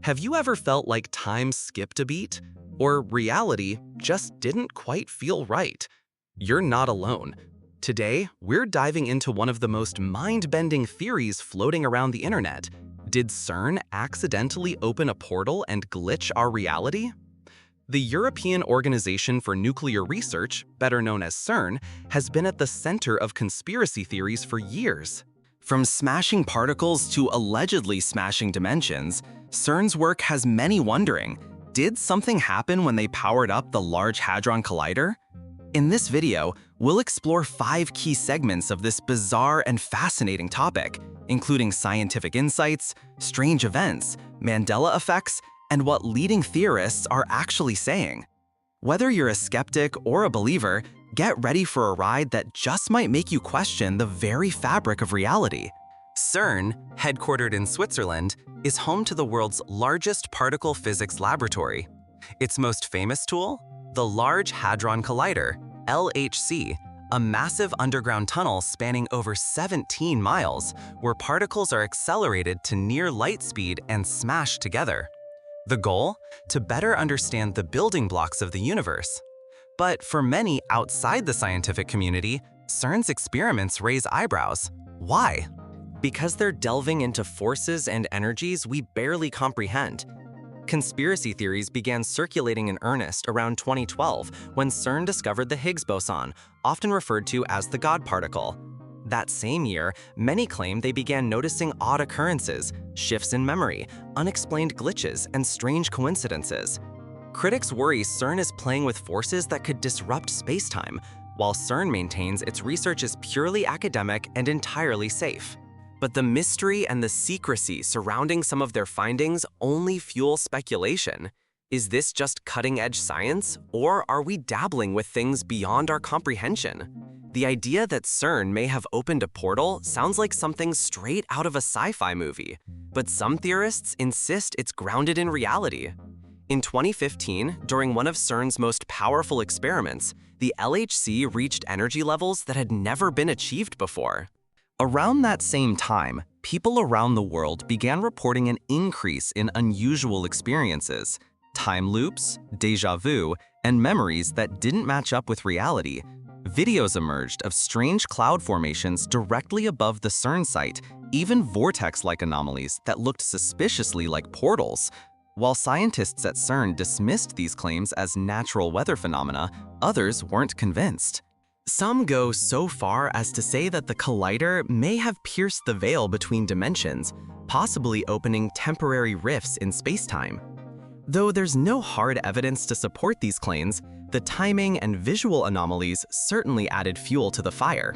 Have you ever felt like time skipped a beat? Or reality just didn't quite feel right? You're not alone. Today, we're diving into one of the most mind-bending theories floating around the internet. Did CERN accidentally open a portal and glitch our reality? The European Organization for Nuclear Research, better known as CERN, has been at the center of conspiracy theories for years. From smashing particles to allegedly smashing dimensions, CERN's work has many wondering, did something happen when they powered up the Large Hadron Collider? In this video, we'll explore 5 key segments of this bizarre and fascinating topic, including scientific insights, strange events, Mandela effects, and what leading theorists are actually saying. Whether you're a skeptic or a believer, get ready for a ride that just might make you question the very fabric of reality. CERN, headquartered in Switzerland, is home to the world's largest particle physics laboratory. Its most famous tool? The Large Hadron Collider, LHC, a massive underground tunnel spanning over 17 miles, where particles are accelerated to near light speed and smashed together. The goal? To better understand the building blocks of the universe. But for many outside the scientific community, CERN's experiments raise eyebrows. Why? Because they're delving into forces and energies we barely comprehend. Conspiracy theories began circulating in earnest around 2012 when CERN discovered the Higgs boson, often referred to as the God particle. That same year, many claim they began noticing odd occurrences, shifts in memory, unexplained glitches, and strange coincidences. Critics worry CERN is playing with forces that could disrupt space-time, while CERN maintains its research is purely academic and entirely safe. But the mystery and the secrecy surrounding some of their findings only fuel speculation. Is this just cutting-edge science, or are we dabbling with things beyond our comprehension? The idea that CERN may have opened a portal sounds like something straight out of a sci-fi movie, but some theorists insist it's grounded in reality. In 2015, during one of CERN's most powerful experiments, the LHC reached energy levels that had never been achieved before. Around that same time, people around the world began reporting an increase in unusual experiences, time loops, déjà vu, and memories that didn't match up with reality. Videos emerged of strange cloud formations directly above the CERN site, even vortex-like anomalies that looked suspiciously like portals. While scientists at CERN dismissed these claims as natural weather phenomena, others weren't convinced. Some go so far as to say that the collider may have pierced the veil between dimensions, possibly opening temporary rifts in space-time. Though there's no hard evidence to support these claims, the timing and visual anomalies certainly added fuel to the fire.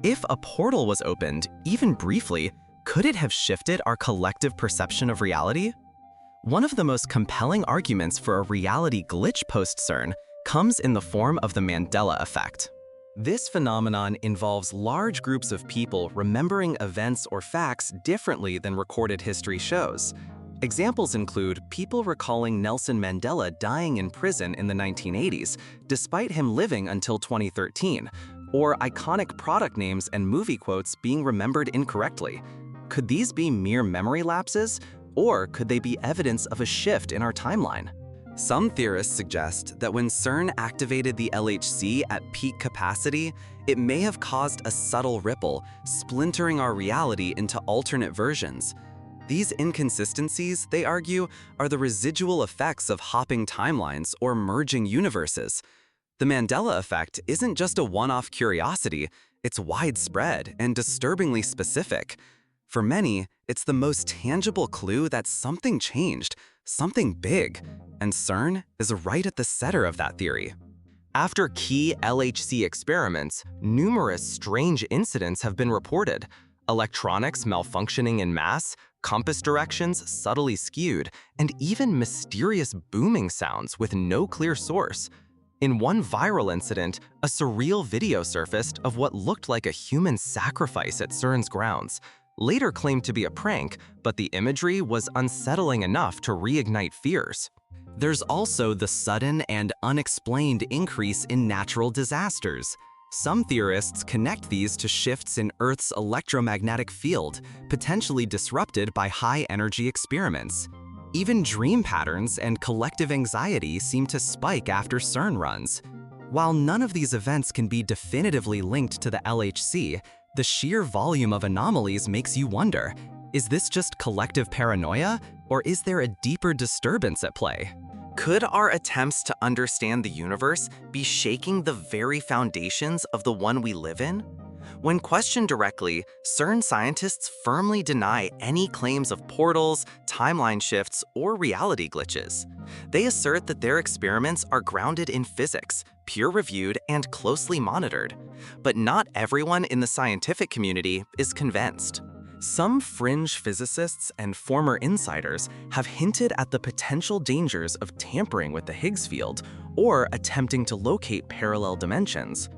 If a portal was opened, even briefly, could it have shifted our collective perception of reality? One of the most compelling arguments for a reality glitch post-CERN comes in the form of the Mandela Effect. This phenomenon involves large groups of people remembering events or facts differently than recorded history shows. Examples include people recalling Nelson Mandela dying in prison in the 1980s, despite him living until 2013, or iconic product names and movie quotes being remembered incorrectly. Could these be mere memory lapses, or could they be evidence of a shift in our timeline? Some theorists suggest that when CERN activated the LHC at peak capacity, it may have caused a subtle ripple, splintering our reality into alternate versions. These inconsistencies, they argue, are the residual effects of hopping timelines or merging universes. The Mandela effect isn't just a one-off curiosity, it's widespread and disturbingly specific. For many, it's the most tangible clue that something changed, something big, and CERN is right at the center of that theory. After key LHC experiments, numerous strange incidents have been reported. Electronics malfunctioning en masse, compass directions subtly skewed, and even mysterious booming sounds with no clear source. In one viral incident, a surreal video surfaced of what looked like a human sacrifice at CERN's grounds. Later claimed to be a prank, but the imagery was unsettling enough to reignite fears. There's also the sudden and unexplained increase in natural disasters. Some theorists connect these to shifts in Earth's electromagnetic field, potentially disrupted by high-energy experiments. Even dream patterns and collective anxiety seem to spike after CERN runs. While none of these events can be definitively linked to the LHC, the sheer volume of anomalies makes you wonder, is this just collective paranoia, or is there a deeper disturbance at play? Could our attempts to understand the universe be shaking the very foundations of the one we live in? When questioned directly, CERN scientists firmly deny any claims of portals, timeline shifts, or reality glitches. They assert that their experiments are grounded in physics, peer-reviewed, and closely monitored. But not everyone in the scientific community is convinced. Some fringe physicists and former insiders have hinted at the potential dangers of tampering with the Higgs field or attempting to locate parallel dimensions.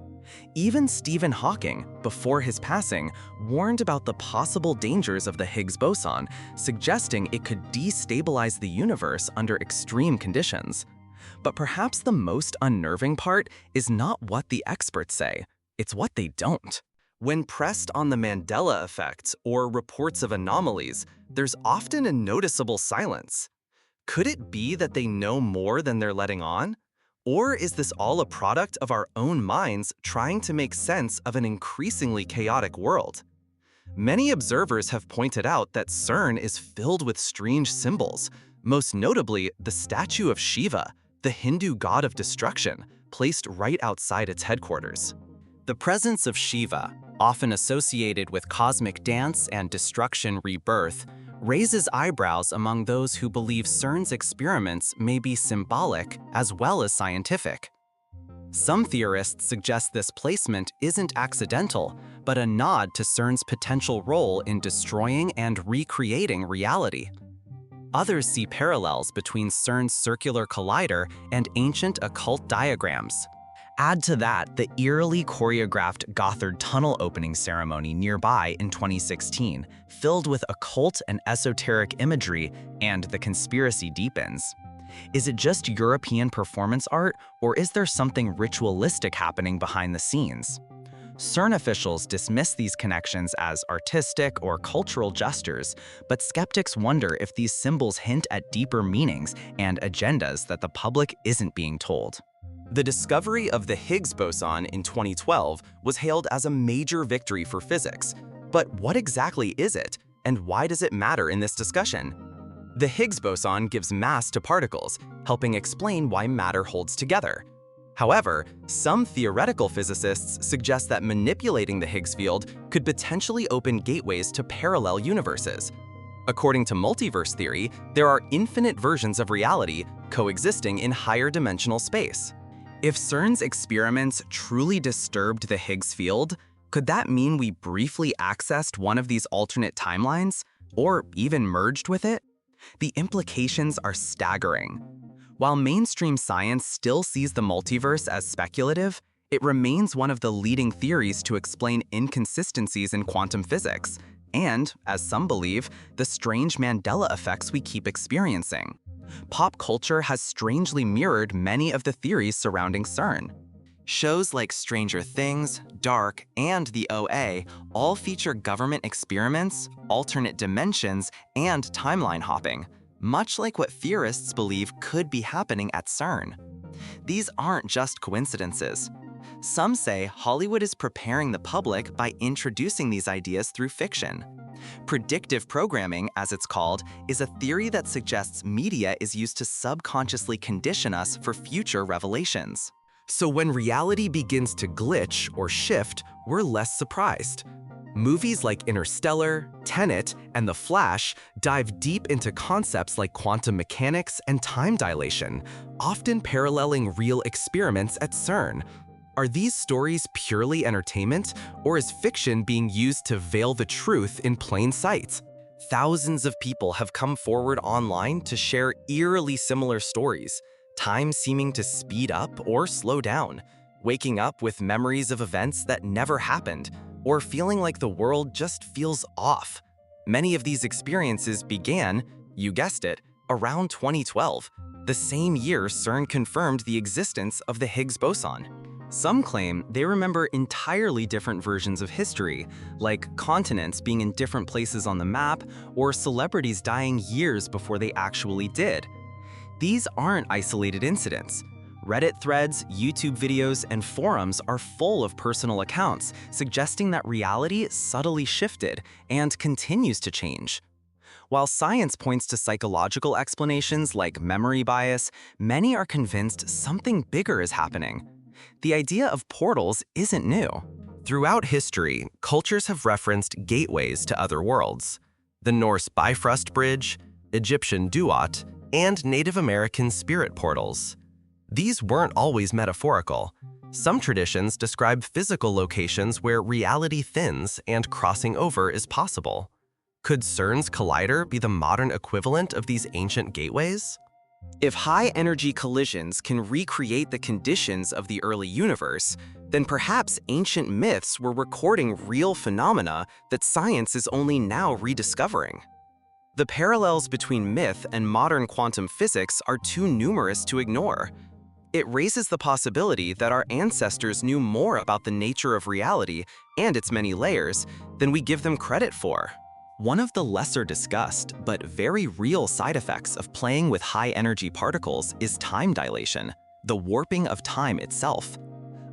Even Stephen Hawking, before his passing, warned about the possible dangers of the Higgs boson, suggesting it could destabilize the universe under extreme conditions. But perhaps the most unnerving part is not what the experts say, it's what they don't. When pressed on the Mandela Effects or reports of anomalies, there's often a noticeable silence. Could it be that they know more than they're letting on? Or is this all a product of our own minds trying to make sense of an increasingly chaotic world? Many observers have pointed out that CERN is filled with strange symbols, most notably the statue of Shiva, the Hindu god of destruction, placed right outside its headquarters. The presence of Shiva, often associated with cosmic dance and destruction rebirth, raises eyebrows among those who believe CERN's experiments may be symbolic as well as scientific. Some theorists suggest this placement isn't accidental, but a nod to CERN's potential role in destroying and recreating reality. Others see parallels between CERN's circular collider and ancient occult diagrams. Add to that the eerily choreographed Gothard tunnel opening ceremony nearby in 2016, filled with occult and esoteric imagery, and the conspiracy deepens. Is it just European performance art, or is there something ritualistic happening behind the scenes? CERN officials dismiss these connections as artistic or cultural gestures, but skeptics wonder if these symbols hint at deeper meanings and agendas that the public isn't being told. The discovery of the Higgs boson in 2012 was hailed as a major victory for physics. But what exactly is it, and why does it matter in this discussion? The Higgs boson gives mass to particles, helping explain why matter holds together. However, some theoretical physicists suggest that manipulating the Higgs field could potentially open gateways to parallel universes. According to multiverse theory, there are infinite versions of reality coexisting in higher dimensional space. If CERN's experiments truly disturbed the Higgs field, could that mean we briefly accessed one of these alternate timelines, or even merged with it? The implications are staggering. While mainstream science still sees the multiverse as speculative, it remains one of the leading theories to explain inconsistencies in quantum physics, and, as some believe, the strange Mandela effects we keep experiencing. Pop culture has strangely mirrored many of the theories surrounding CERN. Shows like Stranger Things, Dark, and The OA all feature government experiments, alternate dimensions, and timeline hopping, much like what theorists believe could be happening at CERN. These aren't just coincidences. Some say Hollywood is preparing the public by introducing these ideas through fiction. Predictive programming, as it's called, is a theory that suggests media is used to subconsciously condition us for future revelations. So when reality begins to glitch or shift, we're less surprised. Movies like Interstellar, Tenet, and The Flash dive deep into concepts like quantum mechanics and time dilation, often paralleling real experiments at CERN. Are these stories purely entertainment, or is fiction being used to veil the truth in plain sight? Thousands of people have come forward online to share eerily similar stories, time seeming to speed up or slow down, waking up with memories of events that never happened, or feeling like the world just feels off. Many of these experiences began, you guessed it, around 2012, the same year CERN confirmed the existence of the Higgs boson. Some claim they remember entirely different versions of history, like continents being in different places on the map or celebrities dying years before they actually did. These aren't isolated incidents. Reddit threads, YouTube videos, and forums are full of personal accounts, suggesting that reality subtly shifted and continues to change. While science points to psychological explanations like memory bias, many are convinced something bigger is happening. The idea of portals isn't new. Throughout history, cultures have referenced gateways to other worlds. The Norse Bifrost Bridge, Egyptian Duat, and Native American spirit portals. These weren't always metaphorical. Some traditions describe physical locations where reality thins and crossing over is possible. Could CERN's collider be the modern equivalent of these ancient gateways? If high-energy collisions can recreate the conditions of the early universe, then perhaps ancient myths were recording real phenomena that science is only now rediscovering. The parallels between myth and modern quantum physics are too numerous to ignore. It raises the possibility that our ancestors knew more about the nature of reality and its many layers than we give them credit for. One of the lesser discussed but very real side effects of playing with high-energy particles is time dilation, the warping of time itself.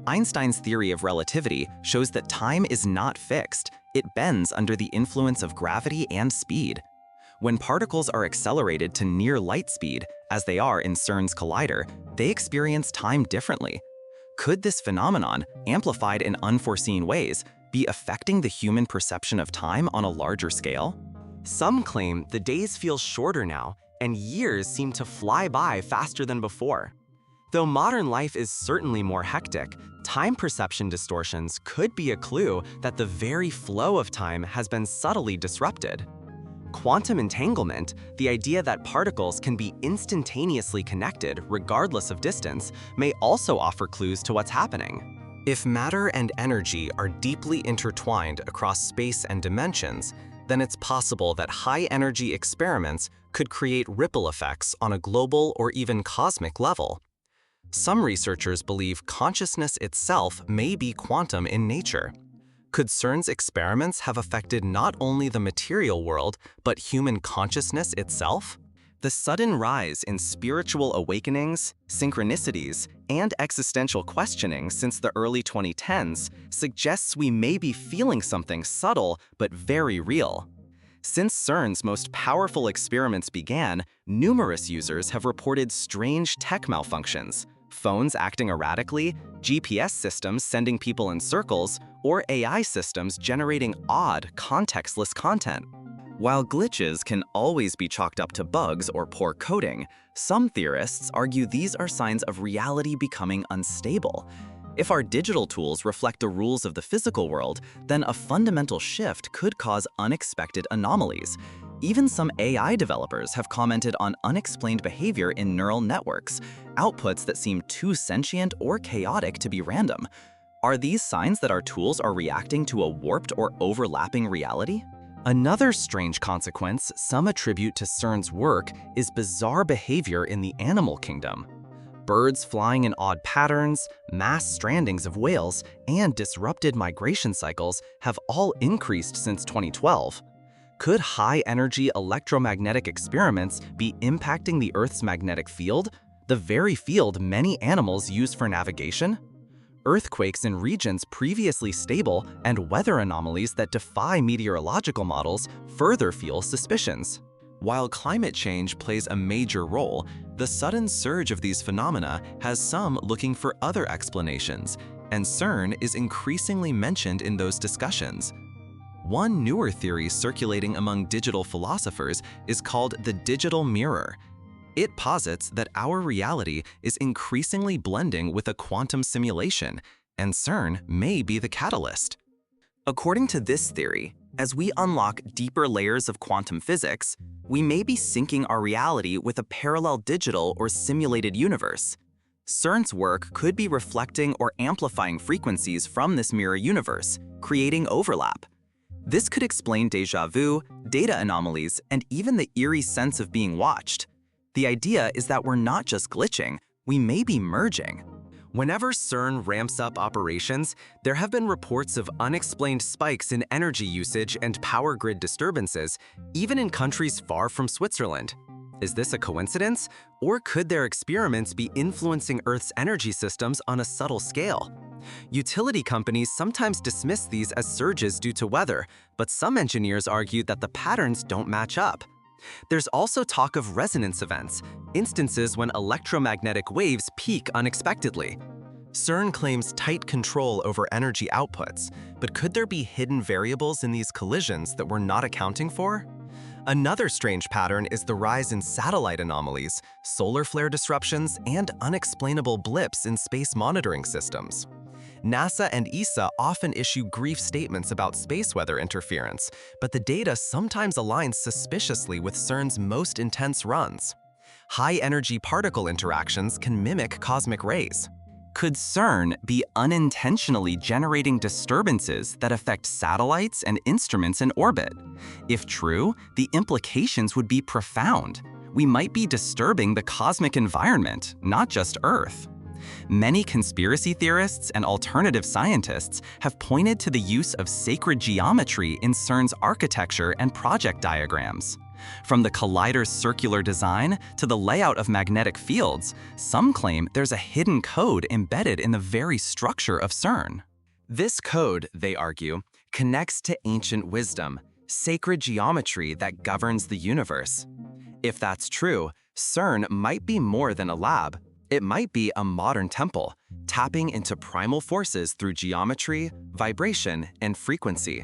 Einstein's theory of relativity shows that time is not fixed, it bends under the influence of gravity and speed. When particles are accelerated to near light speed, as they are in CERN's collider, they experience time differently. Could this phenomenon, amplified in unforeseen ways, be affecting the human perception of time on a larger scale? Some claim the days feel shorter now, and years seem to fly by faster than before. Though modern life is certainly more hectic, time perception distortions could be a clue that the very flow of time has been subtly disrupted. Quantum entanglement, the idea that particles can be instantaneously connected regardless of distance, may also offer clues to what's happening. If matter and energy are deeply intertwined across space and dimensions, then it's possible that high-energy experiments could create ripple effects on a global or even cosmic level. Some researchers believe consciousness itself may be quantum in nature. Could CERN's experiments have affected not only the material world, but human consciousness itself? The sudden rise in spiritual awakenings, synchronicities, and existential questioning since the early 2010s suggests we may be feeling something subtle but very real. Since CERN's most powerful experiments began, numerous users have reported strange tech malfunctions, phones acting erratically, GPS systems sending people in circles, or AI systems generating odd, contextless content. While glitches can always be chalked up to bugs or poor coding, some theorists argue these are signs of reality becoming unstable. If our digital tools reflect the rules of the physical world, then a fundamental shift could cause unexpected anomalies. Even some AI developers have commented on unexplained behavior in neural networks, outputs that seem too sentient or chaotic to be random. Are these signs that our tools are reacting to a warped or overlapping reality? Another strange consequence some attribute to CERN's work is bizarre behavior in the animal kingdom. Birds flying in odd patterns, mass strandings of whales, and disrupted migration cycles have all increased since 2012. Could high-energy electromagnetic experiments be impacting the Earth's magnetic field, the very field many animals use for navigation? Earthquakes in regions previously stable and weather anomalies that defy meteorological models further fuel suspicions. While climate change plays a major role, the sudden surge of these phenomena has some looking for other explanations, and CERN is increasingly mentioned in those discussions. One newer theory circulating among digital philosophers is called the digital mirror. It posits that our reality is increasingly blending with a quantum simulation, and CERN may be the catalyst. According to this theory, as we unlock deeper layers of quantum physics, we may be syncing our reality with a parallel digital or simulated universe. CERN's work could be reflecting or amplifying frequencies from this mirror universe, creating overlap. This could explain déjà vu, data anomalies, and even the eerie sense of being watched. The idea is that we're not just glitching, we may be merging. Whenever CERN ramps up operations, there have been reports of unexplained spikes in energy usage and power grid disturbances, even in countries far from Switzerland. Is this a coincidence, or could their experiments be influencing Earth's energy systems on a subtle scale? Utility companies sometimes dismiss these as surges due to weather, but some engineers argue that the patterns don't match up. There's also talk of resonance events, instances when electromagnetic waves peak unexpectedly. CERN claims tight control over energy outputs, but could there be hidden variables in these collisions that we're not accounting for? Another strange pattern is the rise in satellite anomalies, solar flare disruptions, and unexplainable blips in space monitoring systems. NASA and ESA often issue brief statements about space weather interference, but the data sometimes aligns suspiciously with CERN's most intense runs. High-energy particle interactions can mimic cosmic rays. Could CERN be unintentionally generating disturbances that affect satellites and instruments in orbit? If true, the implications would be profound. We might be disturbing the cosmic environment, not just Earth. Many conspiracy theorists and alternative scientists have pointed to the use of sacred geometry in CERN's architecture and project diagrams. From the collider's circular design to the layout of magnetic fields, some claim there's a hidden code embedded in the very structure of CERN. This code, they argue, connects to ancient wisdom, sacred geometry that governs the universe. If that's true, CERN might be more than a lab. It might be a modern temple, tapping into primal forces through geometry, vibration, and frequency.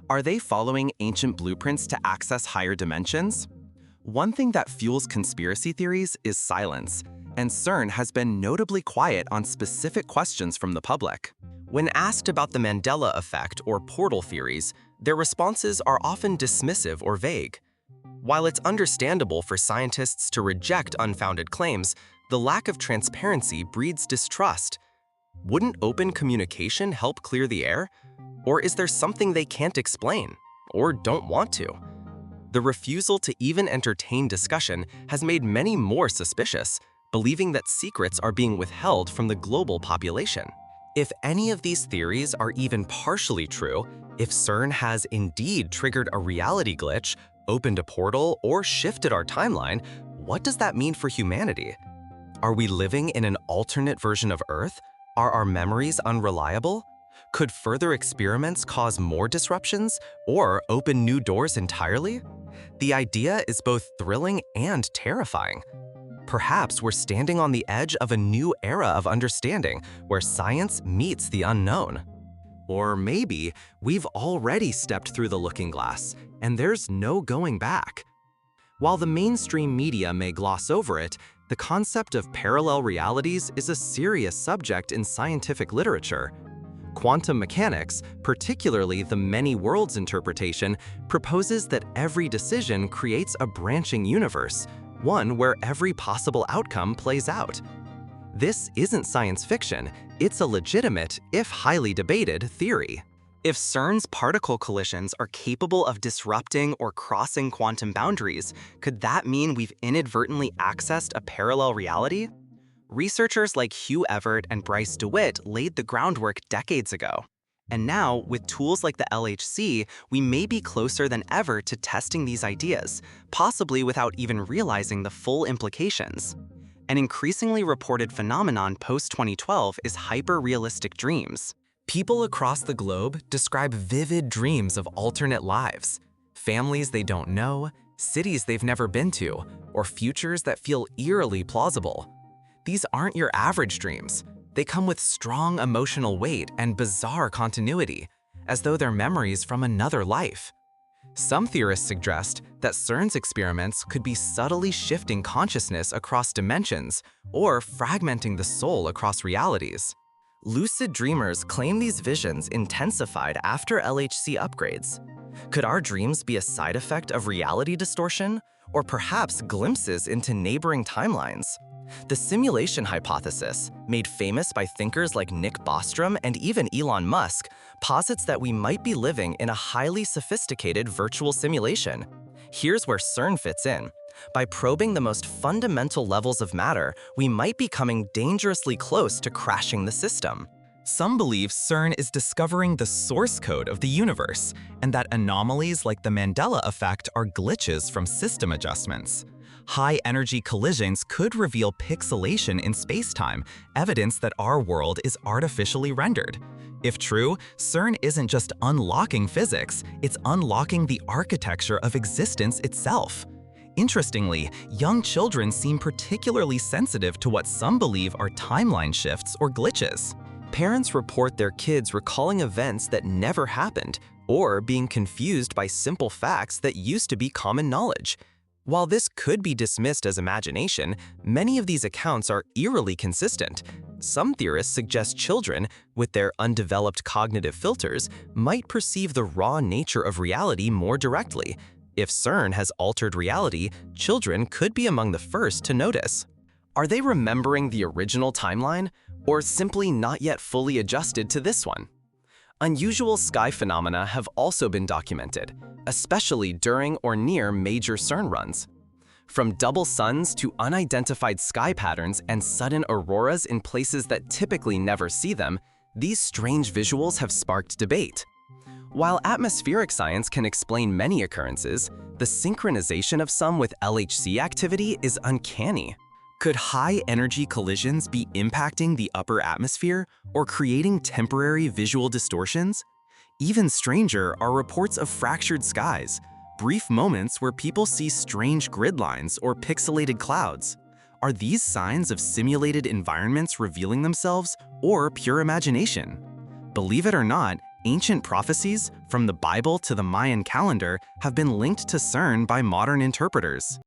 Are they following ancient blueprints to access higher dimensions? One thing that fuels conspiracy theories is silence, and CERN has been notably quiet on specific questions from the public. When asked about the Mandela Effect or portal theories, their responses are often dismissive or vague. While it's understandable for scientists to reject unfounded claims, the lack of transparency breeds distrust. Wouldn't open communication help clear the air? Or is there something they can't explain, or don't want to? The refusal to even entertain discussion has made many more suspicious, believing that secrets are being withheld from the global population. If any of these theories are even partially true, if CERN has indeed triggered a reality glitch, opened a portal, or shifted our timeline, what does that mean for humanity? Are we living in an alternate version of Earth? Are our memories unreliable? Could further experiments cause more disruptions or open new doors entirely? The idea is both thrilling and terrifying. Perhaps we're standing on the edge of a new era of understanding where science meets the unknown. Or maybe we've already stepped through the looking glass and there's no going back. While the mainstream media may gloss over it, the concept of parallel realities is a serious subject in scientific literature. Quantum mechanics, particularly the many worlds interpretation, proposes that every decision creates a branching universe, one where every possible outcome plays out. This isn't science fiction, it's a legitimate, if highly debated, theory. If CERN's particle collisions are capable of disrupting or crossing quantum boundaries, could that mean we've inadvertently accessed a parallel reality? Researchers like Hugh Everett and Bryce DeWitt laid the groundwork decades ago. And now, with tools like the LHC, we may be closer than ever to testing these ideas, possibly without even realizing the full implications. An increasingly reported phenomenon post-2012 is hyper-realistic dreams. People across the globe describe vivid dreams of alternate lives, families they don't know, cities they've never been to, or futures that feel eerily plausible. These aren't your average dreams. They come with strong emotional weight and bizarre continuity, as though they're memories from another life. Some theorists suggest that CERN's experiments could be subtly shifting consciousness across dimensions or fragmenting the soul across realities. Lucid dreamers claim these visions intensified after LHC upgrades. Could our dreams be a side effect of reality distortion, or perhaps glimpses into neighboring timelines? The simulation hypothesis, made famous by thinkers like Nick Bostrom and even Elon Musk, posits that we might be living in a highly sophisticated virtual simulation. Here's where CERN fits in. By probing the most fundamental levels of matter, we might be coming dangerously close to crashing the system. Some believe CERN is discovering the source code of the universe, and that anomalies like the Mandela Effect are glitches from system adjustments. High-energy collisions could reveal pixelation in space-time, evidence that our world is artificially rendered. If true, CERN isn't just unlocking physics, it's unlocking the architecture of existence itself. Interestingly, young children seem particularly sensitive to what some believe are timeline shifts or glitches. Parents report their kids recalling events that never happened, or being confused by simple facts that used to be common knowledge. While this could be dismissed as imagination, many of these accounts are eerily consistent. Some theorists suggest children, with their undeveloped cognitive filters, might perceive the raw nature of reality more directly. If CERN has altered reality, children could be among the first to notice. Are they remembering the original timeline, or simply not yet fully adjusted to this one? Unusual sky phenomena have also been documented, especially during or near major CERN runs. From double suns to unidentified sky patterns and sudden auroras in places that typically never see them, these strange visuals have sparked debate. While atmospheric science can explain many occurrences, the synchronization of some with LHC activity is uncanny. Could high-energy collisions be impacting the upper atmosphere or creating temporary visual distortions? Even stranger are reports of fractured skies, brief moments where people see strange grid lines or pixelated clouds. Are these signs of simulated environments revealing themselves, or pure imagination? Believe it or not, ancient prophecies, from the Bible to the Mayan calendar, have been linked to CERN by modern interpreters.